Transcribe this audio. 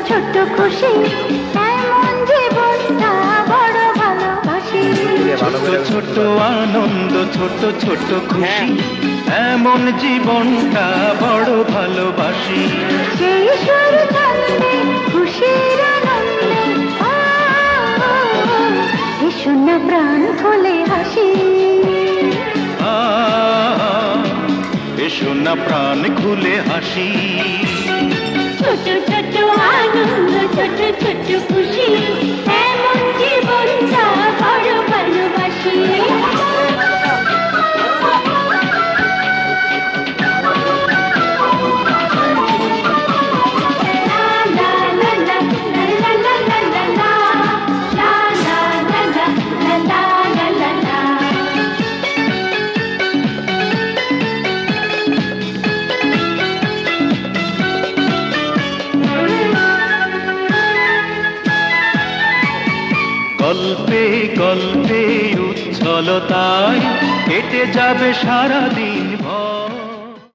ছোট্ট খুশি এমন জীবনটা বড় ভালোবাসি। ছোট্ট ছোট্ট আনন্দ, ছোট্ট ছোট্ট খুশি, এমন জীবনটা বড় ভালোবাসি। সেই সুর ছন্দে খুশির আনন্দে এসো না প্রাণ খুলে হাসি। এসো না প্রাণ খুলে হাসি। ছোট ছোট আনন্দ, ছোট ছোট খুশি এমন জীবনটা বড় ভালোবাসি। গল্পে গল্পে উচ্ছলতায় কেটে যাবে সারাদিন।